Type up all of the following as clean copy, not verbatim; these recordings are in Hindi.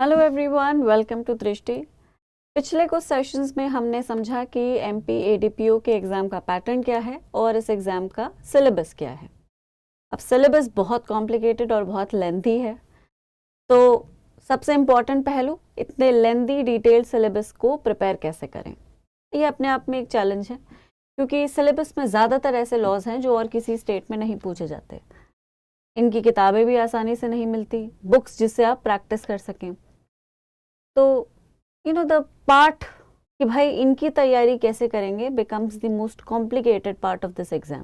हेलो एवरीवन, वेलकम टू दृष्टि। पिछले कुछ सेशंस में हमने समझा कि एमपी एडीपीओ के एग्ज़ाम का पैटर्न क्या है और इस एग्ज़ाम का सिलेबस क्या है। अब सिलेबस बहुत कॉम्प्लिकेटेड और बहुत लेंथी है, तो सबसे इम्पॉर्टेंट पहलू, इतने लेंथी डिटेल्ड सिलेबस को प्रिपेयर कैसे करें। ये अपने आप में एक चैलेंज है, क्योंकि सिलेबस में ज़्यादातर ऐसे लॉज हैं जो और किसी स्टेट में नहीं पूछे जाते। इनकी किताबें भी आसानी से नहीं मिलती, बुक्स जिससे आप प्रैक्टिस कर सकें। तो द पार्ट कि भाई इनकी तैयारी कैसे करेंगे becomes the most complicated part of this exam,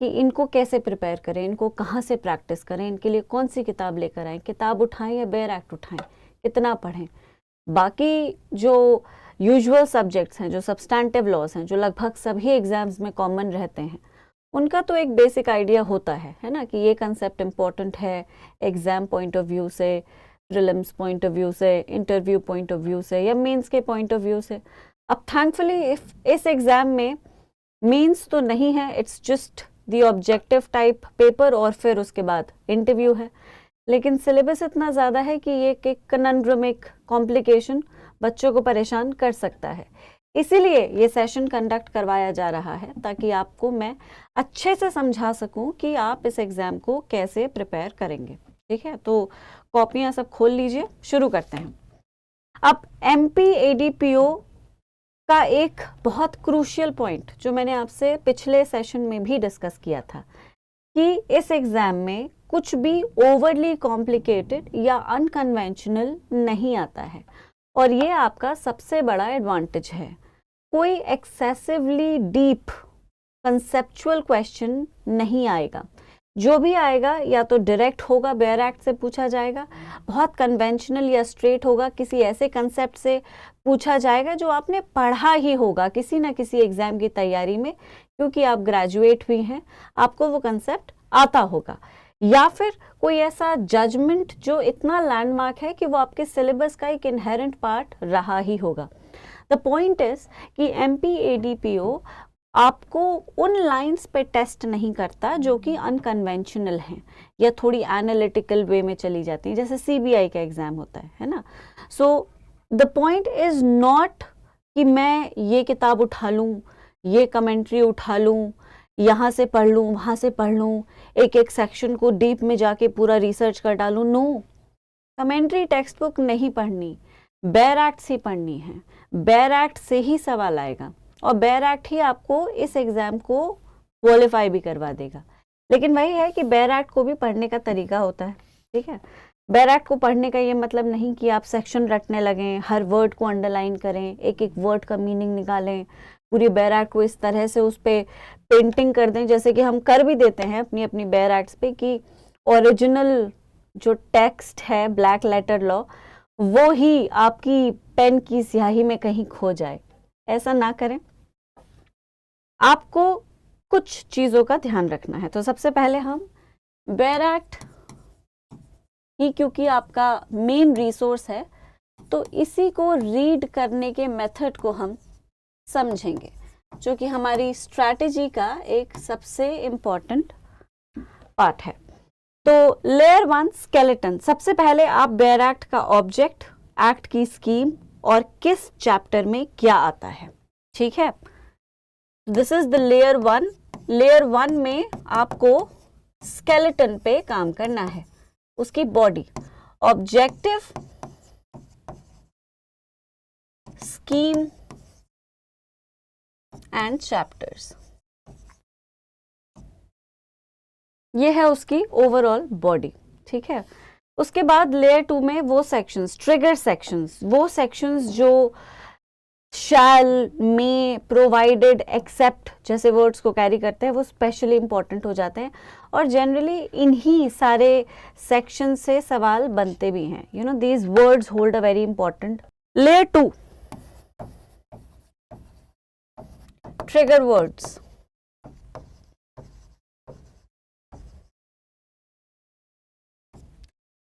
कि इनको कैसे प्रिपेयर करें, इनको कहाँ से प्रैक्टिस करें, इनके लिए कौन सी किताब लेकर आएँ, किताब उठाएं या बेयर एक्ट उठाएं, कितना पढ़ें। बाकी जो यूजुअल सब्जेक्ट्स हैं, जो सब्सटैंटिव लॉज हैं, जो लगभग सभी एग्जाम्स में कॉमन रहते हैं, उनका तो एक बेसिक आइडिया होता है ना, कि ये कंसेप्ट इम्पोर्टेंट है एग्जाम पॉइंट ऑफ व्यू से, प्रीलिम्स पॉइंट ऑफ व्यू से, इंटरव्यू पॉइंट ऑफ व्यू से या मेंस के पॉइंट ऑफ व्यू से। अब थैंकफुली इस एग्जाम में मेंस तो नहीं है, it's just the objective type paper और फिर उसके बाद इंटरव्यू है। लेकिन सिलेबस इतना ज़्यादा है कि ये एक कनंड्रमिक कॉम्प्लिकेशन बच्चों को परेशान कर सकता है। इसीलिए ये सेशन कंडक्ट करवाया जा रहा है, ताकि आपको मैं अच्छे से समझा सकूं कि आप इस एग्ज़ाम को कैसे प्रिपेयर करेंगे। ठीक है, तो कॉपियां सब खोल लीजिए, शुरू करते हैं। अब एमपी एडीपीओ का एक बहुत क्रूशियल पॉइंट जो मैंने आपसे पिछले सेशन में भी डिस्कस किया था, कि इस एग्जाम में कुछ भी ओवरली कॉम्प्लिकेटेड या अनकन्वेंशनल नहीं आता है, और ये आपका सबसे बड़ा एडवांटेज है। कोई एक्सेसिवली डीप कंसेप्चुअल क्वेश्चन नहीं आएगा। जो भी आएगा या तो डायरेक्ट होगा, बेयर एक्ट से पूछा जाएगा, बहुत कन्वेंशनल या स्ट्रेट होगा, किसी ऐसे कंसेप्ट से पूछा जाएगा जो आपने पढ़ा ही होगा किसी ना किसी एग्जाम की तैयारी में, क्योंकि आप ग्रेजुएट भी हैं, आपको वो कंसेप्ट आता होगा। या फिर कोई ऐसा जजमेंट जो इतना लैंडमार्क है कि वो आपके सिलेबस का एक इनहेरेंट पार्ट रहा ही होगा। द पॉइंट इज कि एमपी एडीपीओ आपको उन लाइंस पे टेस्ट नहीं करता जो कि अनकन्वेंशनल हैं या थोड़ी एनालिटिकल वे में चली जाती हैं, जैसे सीबीआई का एग्जाम होता है ना। So the point is not कि मैं ये किताब उठा लूँ, ये कमेंट्री उठा लूँ, यहाँ से पढ़ लूँ, वहाँ से पढ़ लूँ, एक एक सेक्शन को डीप में जाके पूरा रिसर्च कर डालूँ। नो, कमेंट्री टेक्स्ट बुक नहीं पढ़नी, बेयर एक्ट ही पढ़नी है। बेयर एक्ट से ही सवाल आएगा और बेयर एक्ट ही आपको इस एग्जाम को क्वालिफाई भी करवा देगा। लेकिन वही है कि बेयर एक्ट को भी पढ़ने का तरीका होता है। ठीक है, बेयर एक्ट को पढ़ने का ये मतलब नहीं कि आप सेक्शन रटने लगें, हर वर्ड को अंडरलाइन करें, एक एक वर्ड का मीनिंग निकालें, पूरी बेयर एक्ट को इस तरह से उस पर पेंटिंग कर दें, जैसे कि हम कर भी देते हैं अपनी अपनी बेयर एक्ट्स पे, कि ओरिजिनल जो टेक्स्ट है ब्लैक लेटर लॉ वो ही आपकी पेन की स्याही में कहीं खो जाए। ऐसा ना करें, आपको कुछ चीज़ों का ध्यान रखना है। तो सबसे पहले हम बेयर एक्ट ही, क्योंकि आपका मेन रिसोर्स है, तो इसी को रीड करने के मेथड को हम समझेंगे, जो कि हमारी स्ट्रैटेजी का एक सबसे इम्पॉर्टेंट पार्ट है। तो लेयर 1 स्केलेटन, सबसे पहले आप बेयर एक्ट का ऑब्जेक्ट, एक्ट की स्कीम और किस चैप्टर में क्या आता है। ठीक है, this is the layer 1। Layer 1 में आपको स्केलेटन पे काम करना है, उसकी body, objective, scheme and chapters. ये है उसकी ओवरऑल बॉडी। ठीक है, उसके बाद लेयर 2 में वो सेक्शंस, ट्रिगर सेक्शंस, वो सेक्शंस जो शैल, मे, प्रोवाइडेड, एक्सेप्ट जैसे वर्ड्स को कैरी करते हैं, वो स्पेशली इंपॉर्टेंट हो जाते हैं, और जनरली इन्हीं सारे सेक्शन से सवाल बनते भी हैं। You know, these words hold a very important. Layer 2, trigger words.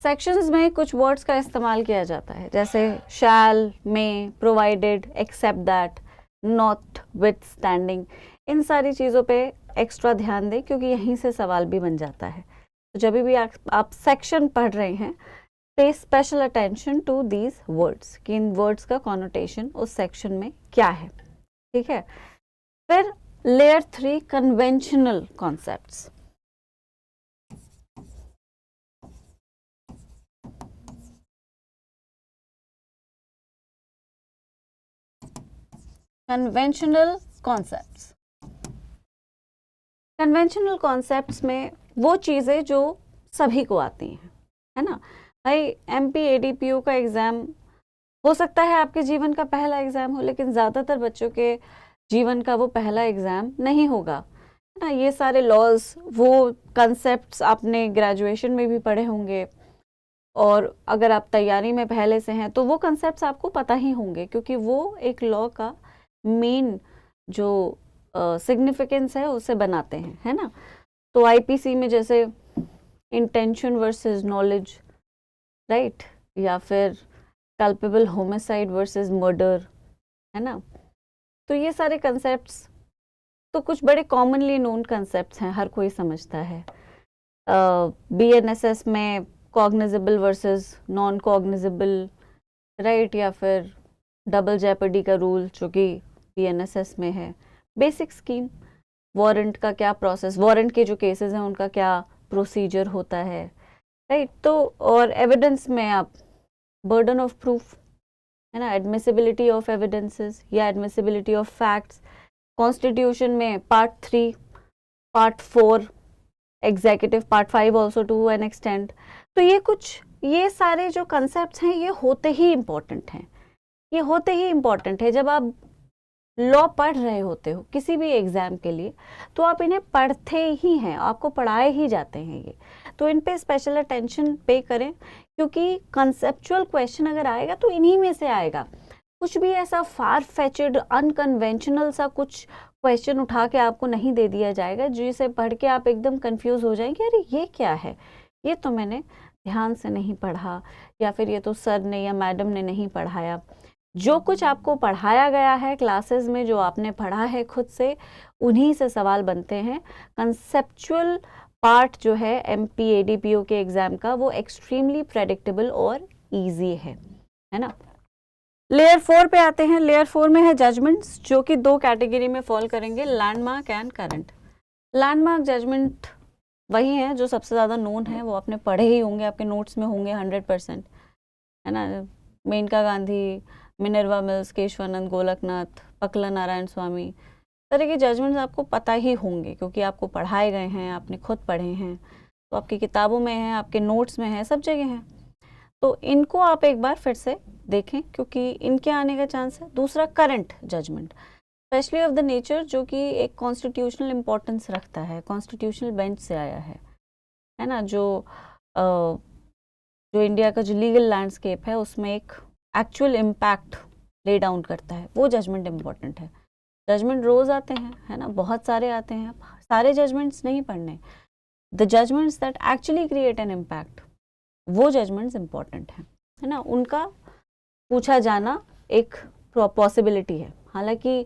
Sections में कुछ वर्ड्स का इस्तेमाल किया जाता है, जैसे shall, may, provided, except that, notwithstanding. इन सारी चीज़ों पे एक्स्ट्रा ध्यान दें, क्योंकि यहीं से सवाल भी बन जाता है। तो जब भी आप सेक्शन पढ़ रहे हैं, pay special attention to these words कि इन वर्ड्स का कॉनोटेशन उस सेक्शन में क्या है, ठीक है। फिर layer 3 conventional concepts. Conventional concepts, conventional concepts में वो चीज़ें जो सभी को आती हैं, है ना। भाई एमपी एडीपीयू का एग्ज़ाम हो सकता है आपके जीवन का पहला एग्ज़ाम हो, लेकिन ज़्यादातर बच्चों के जीवन का वो पहला एग्ज़ाम नहीं होगा, है ना। ये सारे लॉज, वो कंसेप्ट्स आपने ग्रेजुएशन में भी पढ़े होंगे, और अगर आप तैयारी में पहले से हैं तो वो कंसेप्ट्स आपको पता ही होंगे, क्योंकि वो एक लॉ का मेन जो सिग्निफिकेंस है उसे बनाते हैं, है ना। तो आईपीसी में जैसे इंटेंशन वर्सेस नॉलेज, राइट, या फिर कल्पेबल होमिसाइड वर्सेस मर्डर, है ना। तो ये सारे कंसेप्ट्स तो कुछ बड़े कॉमनली नोन कंसेप्ट्स हैं, हर कोई समझता है। बीएनएसएस में cognizable versus non cognizable, right, या फिर डबल जेपर्डी का रूल जो कि बीएनएसएस में है। बेसिक स्कीम, वारंट का क्या प्रोसेस, वारंट के जो केसेस हैं उनका क्या प्रोसीजर होता है, राइट। तो और एविडेंस में आप बर्डन ऑफ प्रूफ, है ना, एडमिसिबिलिटी ऑफ एविडेंसेस या एडमिसिबिलिटी ऑफ फैक्ट्स। कॉन्स्टिट्यूशन में part 3, part 4, executive part 5 also to an extent. तो ये सारे जो कंसेप्ट्स हैं ये होते ही इम्पॉर्टेंट हैं, ये होते ही इम्पॉर्टेंट है। जब आप लॉ पढ़ रहे होते हो किसी भी एग्जाम के लिए, तो आप इन्हें पढ़ते ही हैं, आपको पढ़ाए ही जाते हैं ये। तो इन पे स्पेशल अटेंशन पे करें, क्योंकि कंसेप्चुअल क्वेश्चन अगर आएगा तो इन्हीं में से आएगा। कुछ भी ऐसा फार फेचड अनकन्वेंशनल सा कुछ क्वेश्चन उठा के आपको नहीं दे दिया जाएगा जिसे पढ़ के आप एकदम कंफ्यूज हो जाएंगे, अरे ये क्या है, ये तो मैंने ध्यान से नहीं पढ़ा, या फिर ये तो सर ने या मैडम ने नहीं पढ़ाया। जो कुछ आपको पढ़ाया गया है क्लासेस में, जो आपने पढ़ा है खुद से, उन्हीं से सवाल बनते हैं। कंसेप्चुअल पार्ट जो है एमपी एडीपीओ के एग्जाम का, वो एक्सट्रीमली प्रेडिक्टेबल और इजी है ना। लेयर 4 पे आते हैं। लेयर 4 में है जजमेंट्स, जो कि 2 कैटेगरी में फॉल करेंगे, landmark and current. Landmark judgment वही है जो सबसे ज़्यादा नोन है, वो आपने पढ़े ही होंगे, आपके नोट्स में होंगे 100%, है ना। मेनका गांधी, मिनर्वा मिल्स, केशवानंद, गोलकनाथ, पकला नारायण स्वामी, तरह के जजमेंट्स आपको पता ही होंगे, क्योंकि आपको पढ़ाए गए हैं, आपने खुद पढ़े हैं, तो आपकी किताबों में हैं, आपके नोट्स में हैं, सब जगह हैं। तो इनको आप एक बार फिर से देखें, क्योंकि इनके आने का चांस है। दूसरा current judgment, specially of the nature, जो कि एक कॉन्स्टिट्यूशनल इम्पोर्टेंस रखता है, कॉन्स्टिट्यूशनल बेंच से आया है ना। जो इंडिया का जो लीगल लैंडस्केप है उसमें एक एक्चुअल इम्पैक्ट ले डाउन करता है, वो जजमेंट इम्पोर्टेंट है। जजमेंट रोज आते हैं, है ना, बहुत सारे आते हैं, सारे जजमेंट्स नहीं पढ़ने। The judgments that actually create an impact, वो जजमेंट्स इम्पोर्टेंट हैं, है ना। उनका पूछा जाना एक पॉसिबिलिटी है। हालांकि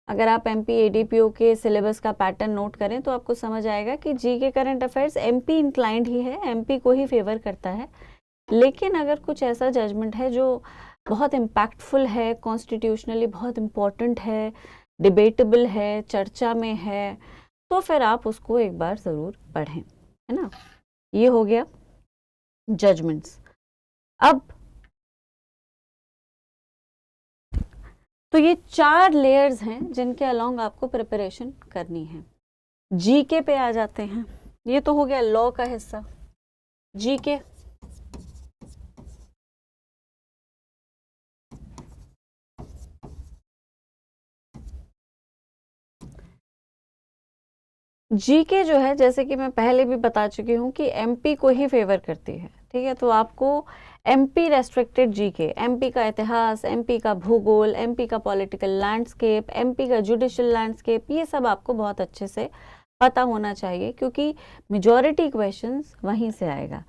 अगर आप एमपी एडीपीओ के सिलेबस का पैटर्न नोट करें तो आपको समझ आएगा कि जी के करंट अफेयर्स एमपी इंक्लाइंड ही है, एमपी को ही फेवर करता है। लेकिन अगर कुछ ऐसा जजमेंट है जो बहुत इम्पैक्टफुल है, कॉन्स्टिट्यूशनली बहुत इम्पॉर्टेंट है, डिबेटेबल है, चर्चा में है, तो फिर आप उसको एक बार ज़रूर पढ़ें, है ना। ये हो गया जजमेंट्स। अब तो ये 4 लेयर्स हैं जिनके अलोंग आपको प्रिपरेशन करनी है। जीके पे आ जाते हैं। ये तो हो गया लॉ का हिस्सा। जीके, जीके जो है, जैसे कि मैं पहले भी बता चुकी हूँ कि एमपी को ही फेवर करती है, ठीक है। तो आपको एमपी रेस्ट्रिक्टेड जीके, एमपी का इतिहास, एमपी का भूगोल, एमपी का पॉलिटिकल लैंडस्केप, एमपी का जुडिशियल लैंडस्केप, ये सब आपको बहुत अच्छे से पता होना चाहिए, क्योंकि मेजॉरिटी क्वेश्चंस वहीं से आएगा,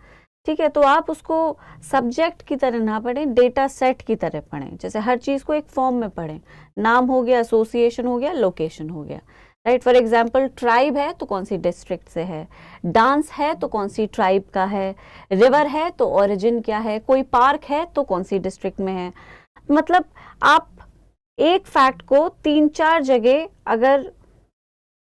ठीक है। तो आप उसको सब्जेक्ट की तरह ना पढ़ें, डेटा सेट की तरह पढ़ें। जैसे हर चीज़ को एक फॉर्म में पढ़ें, नाम हो गया, एसोसिएशन हो गया, लोकेशन हो गया, राइट। फॉर एग्जाम्पल ट्राइब है तो कौन सी डिस्ट्रिक्ट से है, डांस है तो कौन सी ट्राइब का है, रिवर है तो ओरिजिन क्या है, कोई पार्क है तो कौन सी डिस्ट्रिक्ट में है। मतलब आप एक फैक्ट को 3-4 जगह अगर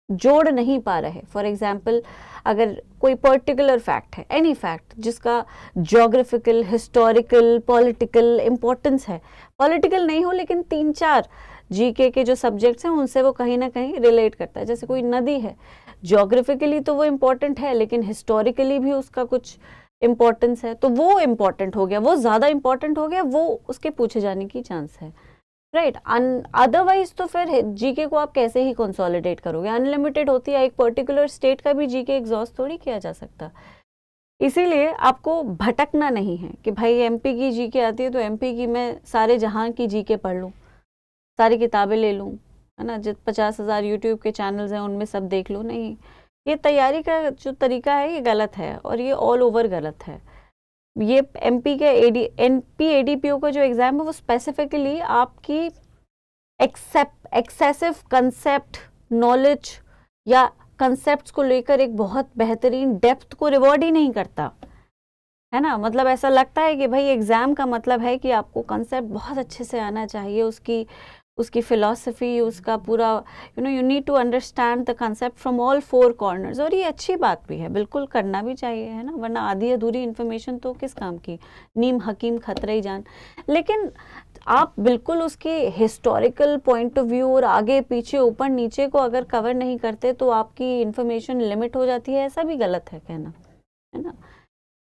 जोड़ नहीं पा रहे, फॉर एग्जाम्पल अगर कोई पर्टिकुलर फैक्ट है, एनी फैक्ट जिसका ज्योग्राफिकल, हिस्टोरिकल, पॉलिटिकल इम्पोर्टेंस है, पॉलिटिकल नहीं हो लेकिन 3-4 जीके के जो सब्जेक्ट्स हैं उनसे वो कहीं ना कहीं रिलेट करता है। जैसे कोई नदी है, ज्योग्राफिकली तो वो इम्पोर्टेंट है लेकिन हिस्टोरिकली भी उसका कुछ इम्पोर्टेंस है, तो वो इम्पोर्टेंट हो गया, वो ज़्यादा इम्पोर्टेंट हो गया, वो उसके पूछे जाने की चांस है, राइट। अदरवाइज तो फिर जीके को आप कैसे ही कंसोलिडेट करोगे, अनलिमिटेड होती है, एक पर्टिकुलर स्टेट का भी जीके एग्जॉस्ट थोड़ी किया जा सकता। इसीलिए आपको भटकना नहीं है कि भाई एमपी की जीके आती है तो एमपी की मैं सारे जहां की जीके पढ़ लूँ, सारी किताबें ले लूँ, है ना, जित 50,000 यूट्यूब के चैनल्स हैं उनमें सब देख लूँ। नहीं, ये तैयारी का जो तरीका है ये गलत है और ये ऑल ओवर गलत है। ये एमपी के एनपी एडीपीओ का जो एग्ज़ाम है वो स्पेसिफिकली आपकी एक्सेसिव कंसेप्ट नॉलेज या कंसेप्ट्स को लेकर एक बहुत बेहतरीन डेप्थ को रिवॉर्ड ही नहीं करता, है ना। मतलब ऐसा लगता है कि भाई एग्ज़ाम का मतलब है कि आपको कंसेप्ट बहुत अच्छे से आना चाहिए, उसकी फिलॉसफी, उसका पूरा you need to understand the concept from all 4 corners. और ये अच्छी बात भी है, बिल्कुल करना भी चाहिए, है ना, वरना आधी अधूरी इन्फॉर्मेशन तो किस काम की, नीम हकीम खतरे ही जान। लेकिन आप बिल्कुल उसके हिस्टोरिकल पॉइंट ऑफ व्यू और आगे पीछे ऊपर नीचे को अगर कवर नहीं करते तो आपकी इन्फॉर्मेशन लिमिट हो जाती है, ऐसा भी गलत है कहना, है ना।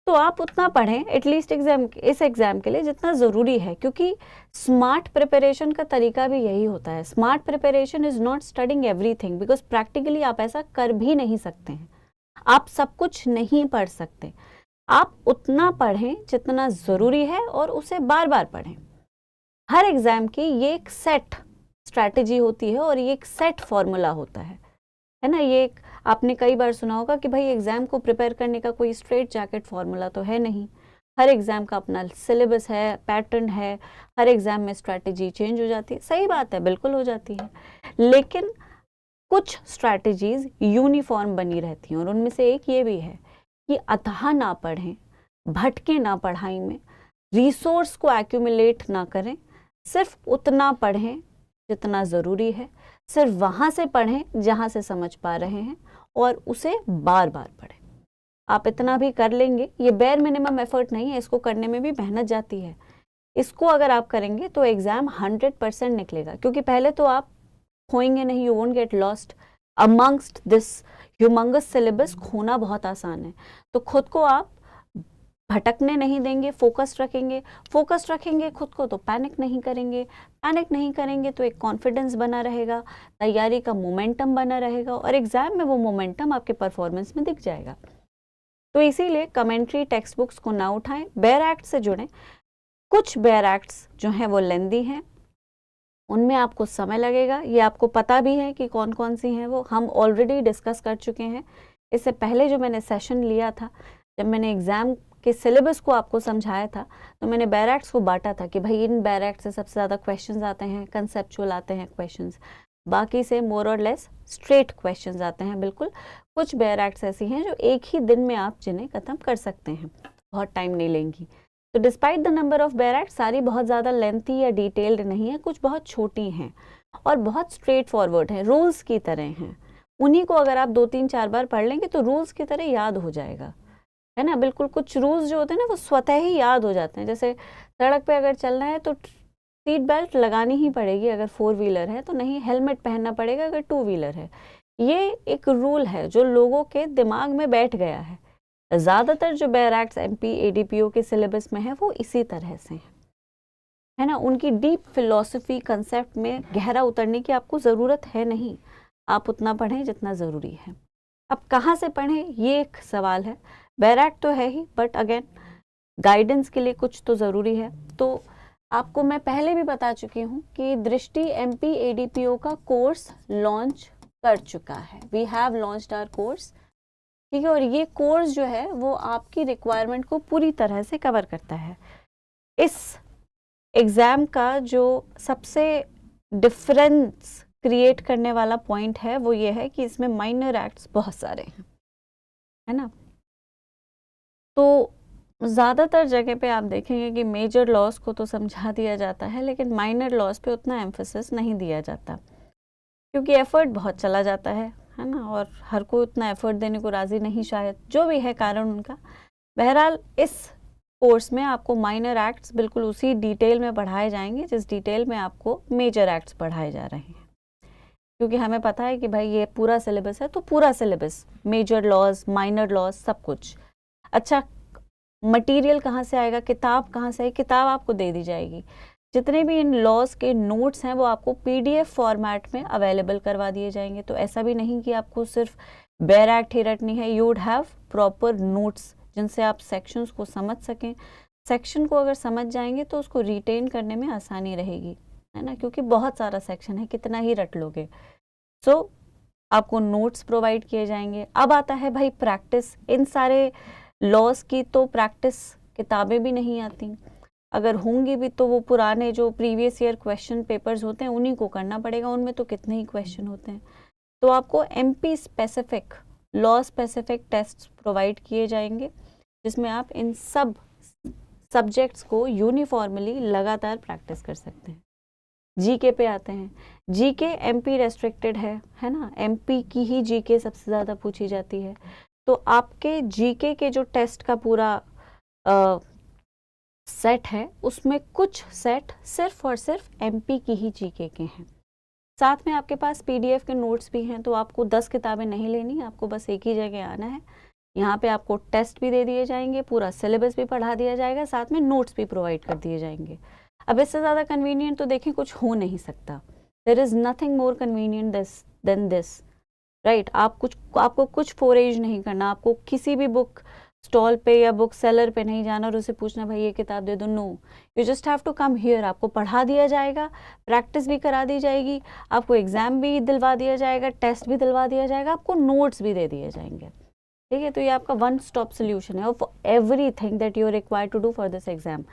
तो आप उतना पढ़ें एटलीस्ट इस एग्ज़ाम के लिए जितना ज़रूरी है, क्योंकि स्मार्ट प्रिपरेशन का तरीका भी यही होता है। Smart preparation is not studying everything, because practically आप ऐसा कर भी नहीं सकते हैं, आप सब कुछ नहीं पढ़ सकते। आप उतना पढ़ें जितना ज़रूरी है और उसे बार बार पढ़ें। हर एग्ज़ाम की ये एक सेट स्ट्रैटेजी होती है और ये एक सेट फॉर्मूला होता है ना। ये एक आपने कई बार सुना होगा कि भाई एग्ज़ाम को प्रिपेयर करने का कोई स्ट्रेट जैकेट फॉर्मूला तो है नहीं। हर एग्ज़ाम का अपना सिलेबस है, पैटर्न है, हर एग्ज़ाम में स्ट्रैटेजी चेंज हो जाती है। सही बात है, बिल्कुल हो जाती है, लेकिन कुछ स्ट्रैटेजीज़ यूनिफॉर्म बनी रहती हैं और उनमें से एक ये भी है कि अतः ना पढ़ें, भटके ना पढ़ाई में, रिसोर्स को एक्यूमुलेट ना करें, सिर्फ उतना पढ़ें जितना ज़रूरी है, सिर्फ वहाँ से पढ़ें जहाँ से समझ पा रहे हैं और उसे बार बार पढ़ें। आप इतना भी कर लेंगे, ये बेयर मिनिमम एफर्ट नहीं है, इसको करने में भी मेहनत जाती है। इसको अगर आप करेंगे तो एग्ज़ाम 100% निकलेगा, क्योंकि पहले तो आप खोएंगे नहीं, you won't get lost amongst this humongous syllabus. खोना बहुत आसान है, तो खुद को आप भटकने नहीं देंगे, फोकस्ड रखेंगे खुद को, तो पैनिक नहीं करेंगे तो एक कॉन्फिडेंस बना रहेगा, तैयारी का मोमेंटम बना रहेगा और एग्जाम में वो मोमेंटम आपके परफॉर्मेंस में दिख जाएगा। तो इसीलिए कमेंट्री टेक्स्ट बुक्स को ना उठाएं, बेयर एक्ट से जुड़ें। कुछ बेयर एक्ट्स जो हैं वो लेंदी हैं, उनमें आपको समय लगेगा, ये आपको पता भी है कि कौन कौन सी हैं, वो हम ऑलरेडी डिस्कस कर चुके हैं। इससे पहले जो मैंने सेशन लिया था, जब मैंने एग्ज़ाम के सिलेबस को आपको समझाया था, तो मैंने बेयर एक्ट्स को बांटा था कि भाई इन बेयर एक्ट से सबसे ज़्यादा क्वेश्चंस आते हैं, कंसेप्चुअल आते हैं क्वेश्चंस, बाकी से मोर और लेस स्ट्रेट क्वेश्चंस आते हैं। बिल्कुल कुछ बेयर एक्ट्स ऐसी हैं जो एक ही दिन में आप जिन्हें ख़त्म कर सकते हैं, बहुत टाइम नहीं लेंगी। तो despite the number of bare act, सारी बहुत ज़्यादा लेंथी या डिटेल्ड नहीं है, कुछ बहुत छोटी हैं और बहुत स्ट्रेट फॉरवर्ड हैं, रूल्स की तरह हैं। उन्हीं को अगर आप 2-3-4 बार पढ़ लेंगे तो रूल्स की तरह याद हो जाएगा, है ना। बिल्कुल कुछ रूल्स जो होते हैं ना वो स्वतः ही याद हो जाते हैं। जैसे सड़क पे अगर चलना है तो सीट बेल्ट लगानी ही पड़ेगी अगर 4 व्हीलर है, तो नहीं हेलमेट पहनना पड़ेगा अगर 2 व्हीलर है। ये एक रूल है जो लोगों के दिमाग में बैठ गया है। ज़्यादातर जो बेयर एक्ट्स एमपी एडीपीओ के सिलेबस में है वो इसी तरह से है ना। उनकी डीप फिलॉसफी कंसेप्ट में गहरा उतरने की आपको ज़रूरत है नहीं, आप उतना पढ़ें जितना ज़रूरी है। अब कहाँ से पढ़ें ये एक सवाल है। बेयर एक्ट तो है ही, बट अगेन गाइडेंस के लिए कुछ तो ज़रूरी है। तो आपको मैं पहले भी बता चुकी हूँ कि दृष्टि एमपी एडीपीओ का कोर्स लॉन्च कर चुका है। We have launched our course, ठीक है। और ये कोर्स जो है वो आपकी रिक्वायरमेंट को पूरी तरह से कवर करता है। इस एग्ज़ाम का जो सबसे डिफरेंस क्रिएट करने वाला पॉइंट है वो ये है कि इसमें माइनर एक्ट्स बहुत सारे हैं, है ना। तो ज़्यादातर जगह पे आप देखेंगे कि मेजर लॉस को तो समझा दिया जाता है, लेकिन माइनर लॉस पे उतना एम्फेसिस नहीं दिया जाता, क्योंकि एफर्ट बहुत चला जाता है ना, और हर कोई उतना एफर्ट देने को राज़ी नहीं, शायद जो भी है कारण उनका। बहरहाल इस कोर्स में आपको माइनर एक्ट्स बिल्कुल उसी डिटेल में पढ़ाए जाएंगे जिस डिटेल में आपको मेजर एक्ट्स पढ़ाए जा रहे हैं, क्योंकि हमें पता है कि भाई ये पूरा सिलेबस है, तो पूरा syllabus, major laws, minor laws, सब कुछ। अच्छा, मटेरियल कहाँ से आएगा, किताब कहाँ से आएगी? किताब आपको दे दी जाएगी। जितने भी इन लॉज के नोट्स हैं वो आपको पीडीएफ फॉर्मेट में अवेलेबल करवा दिए जाएंगे। तो ऐसा भी नहीं कि आपको सिर्फ बेयर एक्ट ही रटनी है, you would have proper notes जिनसे आप सेक्शंस को समझ सकें। सेक्शन को अगर समझ जाएंगे तो उसको रिटेन करने में आसानी रहेगी, है ना, क्योंकि बहुत सारा सेक्शन है, कितना ही रट लोगे। सो आपको नोट्स प्रोवाइड किए जाएंगे। अब आता है भाई प्रैक्टिस। इन सारे लॉज की तो प्रैक्टिस किताबें भी नहीं आती, अगर होंगी भी तो वो पुराने जो प्रीवियस ईयर क्वेश्चन पेपर्स होते हैं उन्हीं को करना पड़ेगा, उनमें तो कितने ही क्वेश्चन होते हैं। तो आपको MP specific, law specific test provide किए जाएंगे, जिसमें आप इन सब सब्जेक्ट्स को यूनिफॉर्मली लगातार प्रैक्टिस कर सकते हैं। जीके पे आते हैं। जीके एमपी रेस्ट्रिक्टेड है ना, एमपी की ही जीके सबसे ज़्यादा पूछी जाती है। तो आपके जीके के जो टेस्ट का पूरा सेट है, उसमें कुछ सेट सिर्फ और सिर्फ एमपी की ही जीके के हैं। साथ में आपके पास पीडीएफ के नोट्स भी हैं, तो आपको 10 किताबें नहीं लेनी, आपको बस एक ही जगह आना है। यहाँ पे आपको टेस्ट भी दे दिए जाएंगे, पूरा सिलेबस भी पढ़ा दिया जाएगा, साथ में नोट्स भी प्रोवाइड कर दिए जाएंगे। अब इससे ज़्यादा कन्वीनियंट तो देखें कुछ हो नहीं सकता। There is nothing more convenient than this, right. आपको कुछ फोरेज नहीं करना, आपको किसी भी बुक स्टॉल पे या बुक सेलर पे नहीं जाना और उसे पूछना भाई ये किताब दे दो। No, you just have to come here. आपको पढ़ा दिया जाएगा, प्रैक्टिस भी करा दी जाएगी, आपको एग्जाम भी दिलवा दिया जाएगा, टेस्ट भी दिलवा दिया जाएगा, आपको नोट्स भी दे दिए जाएंगे, ठीक है। तो ये आपका वन स्टॉप सोल्यूशन है of everything that you are required to do for this exam.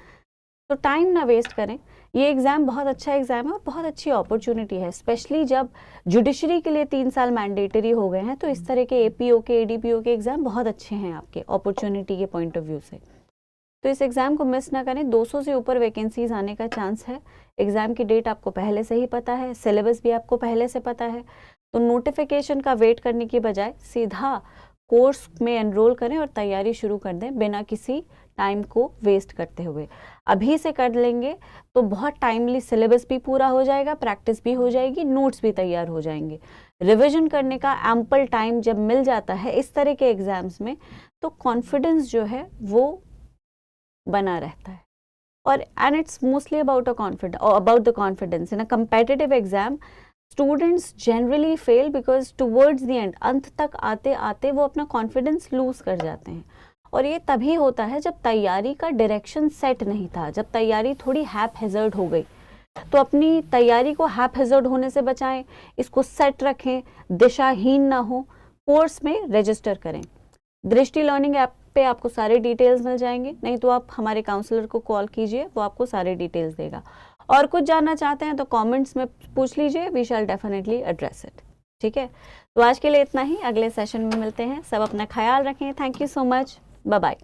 तो टाइम ना वेस्ट करें, ये एग्ज़ाम बहुत अच्छा एग्ज़ाम है और बहुत अच्छी अपॉर्चुनिटी है, स्पेशली जब जुडिशरी के लिए 3 साल मैंडेटरी हो गए हैं। तो इस तरह के एपीओ के, एडीपीओ के एग्ज़ाम बहुत अच्छे हैं आपके अपॉर्चुनिटी के पॉइंट ऑफ व्यू से। तो इस एग्ज़ाम को मिस ना करें। 200 से ऊपर वैकेंसीज आने का चांस है। एग्ज़ाम की डेट आपको पहले से ही पता है, सिलेबस भी आपको पहले से पता है। तो नोटिफिकेशन का वेट करने की बजाय सीधा कोर्स में एनरोल करें और तैयारी शुरू कर दें, बिना किसी टाइम को वेस्ट करते हुए। अभी से कर लेंगे तो बहुत टाइमली सिलेबस भी पूरा हो जाएगा, प्रैक्टिस भी हो जाएगी, नोट्स भी तैयार हो जाएंगे। रिवीजन करने का एम्पल टाइम जब मिल जाता है इस तरह के एग्जाम्स में, तो कॉन्फिडेंस जो है वो बना रहता है। और and it's mostly about the confidence. In a competitive exam students generally fail because towards the end, अंत तक आते आते वो अपना कॉन्फिडेंस लूज कर जाते हैं। और ये तभी होता है जब तैयारी का डायरेक्शन सेट नहीं था, जब तैयारी थोड़ी हैप हेजर्ड हो गई। तो अपनी तैयारी को हैप हेजर्ड होने से बचाएं, इसको सेट रखें, दिशाहीन ना हो, कोर्स में रजिस्टर करें। दृष्टि लर्निंग ऐप पे आपको सारे डिटेल्स मिल जाएंगे, नहीं तो आप हमारे काउंसलर को कॉल कीजिए, वो आपको सारे डिटेल्स देगा। और कुछ जानना चाहते हैं तो कमेंट्स में पूछ लीजिए, we shall definitely address it, ठीक है। तो आज के लिए इतना ही, अगले सेशन में मिलते हैं। सब अपना ख्याल रखें। Thank you so much, bye bye.